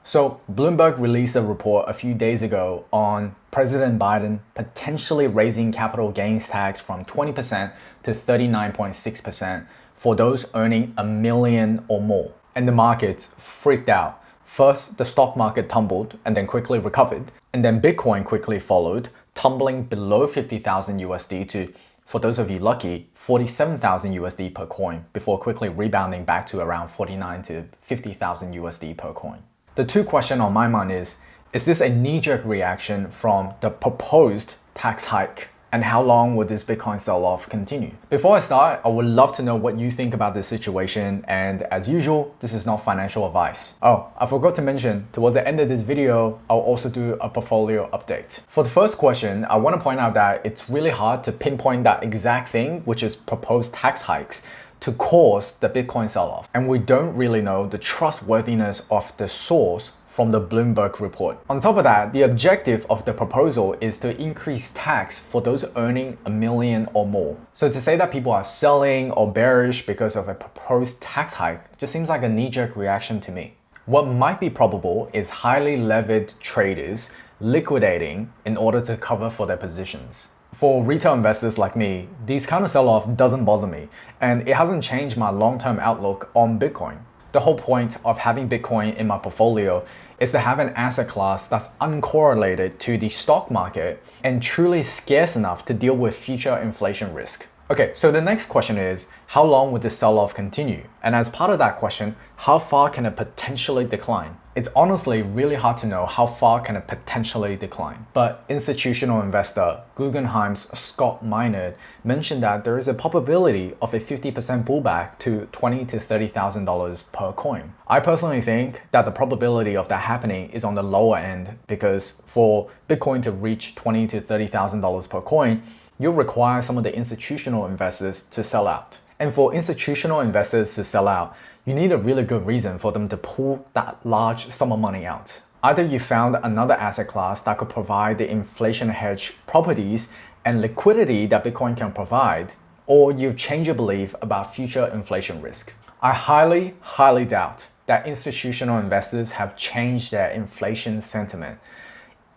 So Bloomberg released a report a few days ago on President Biden potentially raising capital gains tax from 20% to 39.6% for those earning $1 million or more. And the markets freaked out. First, the stock market tumbled and then quickly recovered. And then Bitcoin quickly followed, tumbling below 50,000 USD to, for those of you lucky, 47,000 USD per coin before quickly rebounding back to around 49 to 50,000 USD per coin. The two questions on my mind is this a knee-jerk reaction from the proposed tax hike? And how long will this Bitcoin sell-off continue? Before I start, I would love to know what you think about this situation, and as usual, this is not financial advice. Oh, I forgot to mention, towards the end of this video, I'll also do a portfolio update. For the first question, I want to point out that it's really hard to pinpoint that exact thing, which is proposed tax hikes, to cause the Bitcoin sell-off. And we don't really know the trustworthiness of the source from the Bloomberg report. On top of that, the objective of the proposal is to increase tax for those earning $1 million or more. So to say that people are selling or bearish because of a proposed tax hike just seems like a knee-jerk reaction to me. What might be probable is highly levered traders liquidating in order to cover for their positions. For retail investors like me, these kind of sell-off doesn't bother me, and it hasn't changed my long-term outlook on Bitcoin. The whole point of having Bitcoin in my portfolio is to have an asset class that's uncorrelated to the stock market and truly scarce enough to deal with future inflation risk. Okay, so the next question is, how long would this sell-off continue? And as part of that question, how far can it potentially decline? It's honestly really hard to know how far can it potentially decline. But institutional investor Guggenheim's Scott Minerd mentioned that there is a probability of a 50% pullback to $20,000 to $30,000 per coin. I personally think that the probability of that happening is on the lower end, because for Bitcoin to reach $20,000 to $30,000 per coin, you'll require some of the institutional investors to sell out. And for institutional investors to sell out, you need a really good reason for them to pull that large sum of money out. Either you found another asset class that could provide the inflation hedge properties and liquidity that Bitcoin can provide, or you've changed your belief about future inflation risk. I highly doubt that institutional investors have changed their inflation sentiment.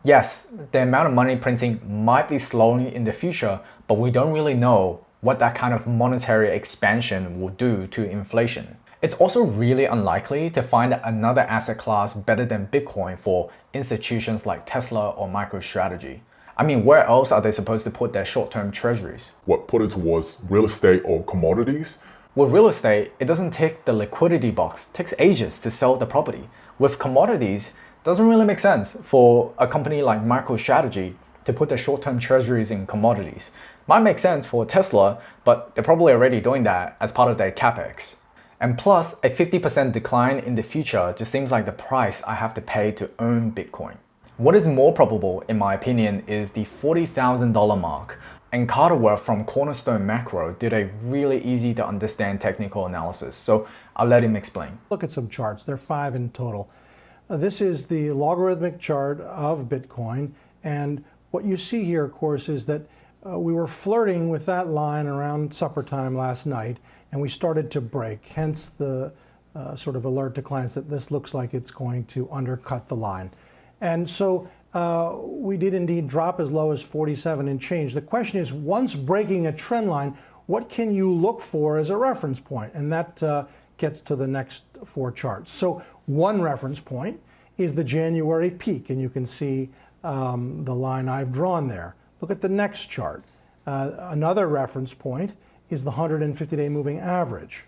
Yes, the amount of money printing might be slowing in the future, but we don't really know what that kind of monetary expansion will do to inflation. It's also really unlikely to find another asset class better than Bitcoin for institutions like Tesla or MicroStrategy. I mean, where else are they supposed to put their short-term treasuries? What, put it towards real estate or commodities? With real estate, it doesn't tick the liquidity box. It takes ages to sell the property. With commodities, doesn't really make sense for a company like MicroStrategy to put their short-term treasuries in commodities. Might make sense for Tesla, but they're probably already doing that as part of their capex. And plus, a 50% decline in the future just seems like the price I have to pay to own Bitcoin. What is more probable, in my opinion, is the $40,000 mark. And Carter Worth from Cornerstone Macro did a really easy to understand technical analysis, so I'll let him explain. Look at some charts, there are 5 in total. This is the logarithmic chart of Bitcoin, and what you see here, of course, is that we were flirting with that line around supper time last night, and we started to break, hence the sort of alert to clients that this looks like it's going to undercut the line. And so we did indeed drop as low as 47 and change. The question is, once breaking a trend line, what can you look for as a reference point? And that gets to the next 4 charts. So one reference point is the January peak, and you can see the line I've drawn there. Look at the next chart. Another reference point is the 150-day moving average.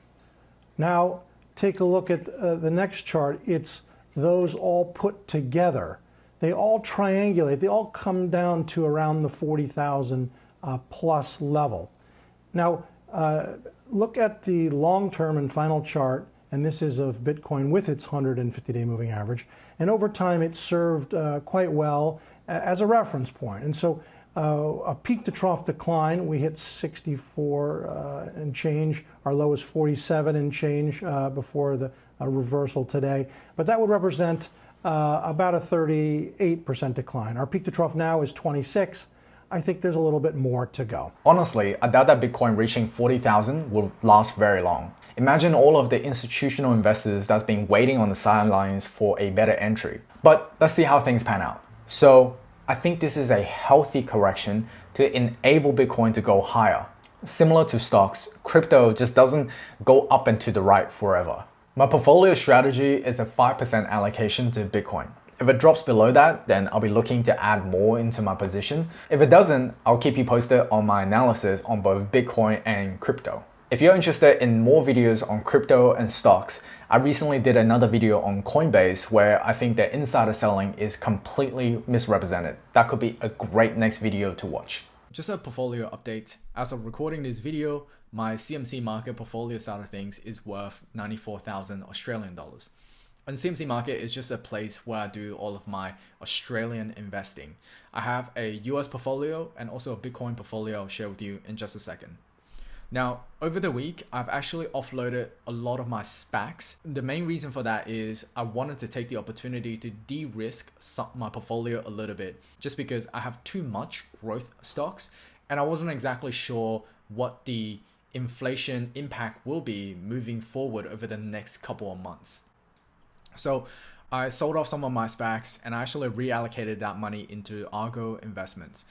Now take a look at the next chart. It's those all put together. They all triangulate. They all come down to around the 40,000 plus level. Now look at the long-term and final chart, and this is of Bitcoin with its 150-day moving average. And over time, it served quite well as a reference point. And so a peak to trough decline, we hit 64 and change. Our low is 47 and change before the reversal today. But that would represent about a 38% decline. Our peak to trough now is 26. I think there's a little bit more to go. Honestly, I doubt that Bitcoin reaching 40,000 will last very long. Imagine all of the institutional investors that's been waiting on the sidelines for a better entry. But let's see how things pan out. So I think this is a healthy correction to enable Bitcoin to go higher. Similar to stocks, crypto just doesn't go up and to the right forever. My portfolio strategy is a 5% allocation to Bitcoin. If it drops below that, then I'll be looking to add more into my position. If it doesn't, I'll keep you posted on my analysis on both Bitcoin and crypto. If you're interested in more videos on crypto and stocks, I recently did another video on Coinbase where I think that insider selling is completely misrepresented. That could be a great next video to watch. Just a portfolio update. As of recording this video, my CMC market portfolio side of things is worth 94,000 Australian dollars. And CMC market is just a place where I do all of my Australian investing. I have a US portfolio and also a Bitcoin portfolio I'll share with you in just a second. Now, over the week, I've actually offloaded a lot of my SPACs. The main reason for that is I wanted to take the opportunity to de-risk my portfolio a little bit, just because I have too much growth stocks and I wasn't exactly sure what the inflation impact will be moving forward over the next couple of months. So I sold off some of my SPACs and I actually reallocated that money into Argo investments.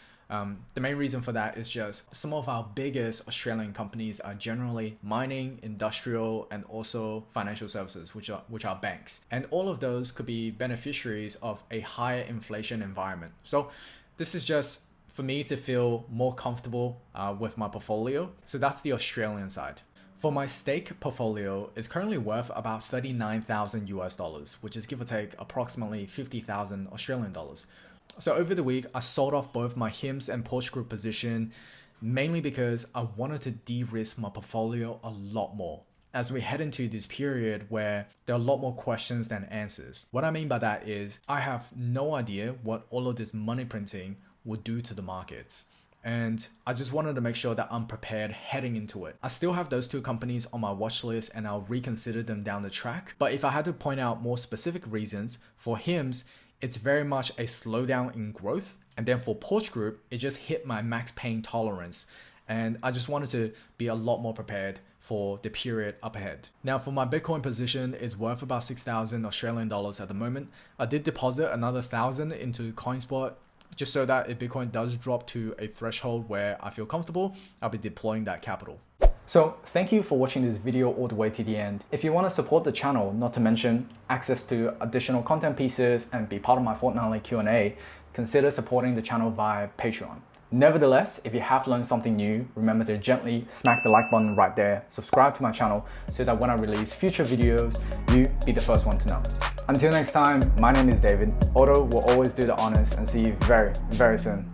The main reason for that is just some of our biggest Australian companies are generally mining, industrial, and also financial services, which are banks. And all of those could be beneficiaries of a higher inflation environment. So this is just for me to feel more comfortable with my portfolio. So that's the Australian side. For my stake portfolio, it's currently worth about 39,000 US dollars, which is give or take approximately 50,000 Australian dollars. So over the week, I sold off both my HIMS and Porsche Group position, mainly because I wanted to de-risk my portfolio a lot more as we head into this period where there are a lot more questions than answers. What I mean by that is I have no idea what all of this money printing will do to the markets. And I just wanted to make sure that I'm prepared heading into it. I still have those two companies on my watch list and I'll reconsider them down the track. But if I had to point out more specific reasons, for HIMS, it's very much a slowdown in growth. And then for Porsche Group, it just hit my max pain tolerance. And I just wanted to be a lot more prepared for the period up ahead. Now for my Bitcoin position, it's worth about 6,000 Australian dollars at the moment. I did deposit another 1,000 into CoinSpot, just so that if Bitcoin does drop to a threshold where I feel comfortable, I'll be deploying that capital. So thank you for watching this video all the way to the end. If you want to support the channel, not to mention access to additional content pieces and be part of my fortnightly Q&A, consider supporting the channel via Patreon. Nevertheless, if you have learned something new, remember to gently smack the like button right there, subscribe to my channel so that when I release future videos, you be the first one to know. Until next time, my name is David. Otto will always do the honors and see you very, very soon.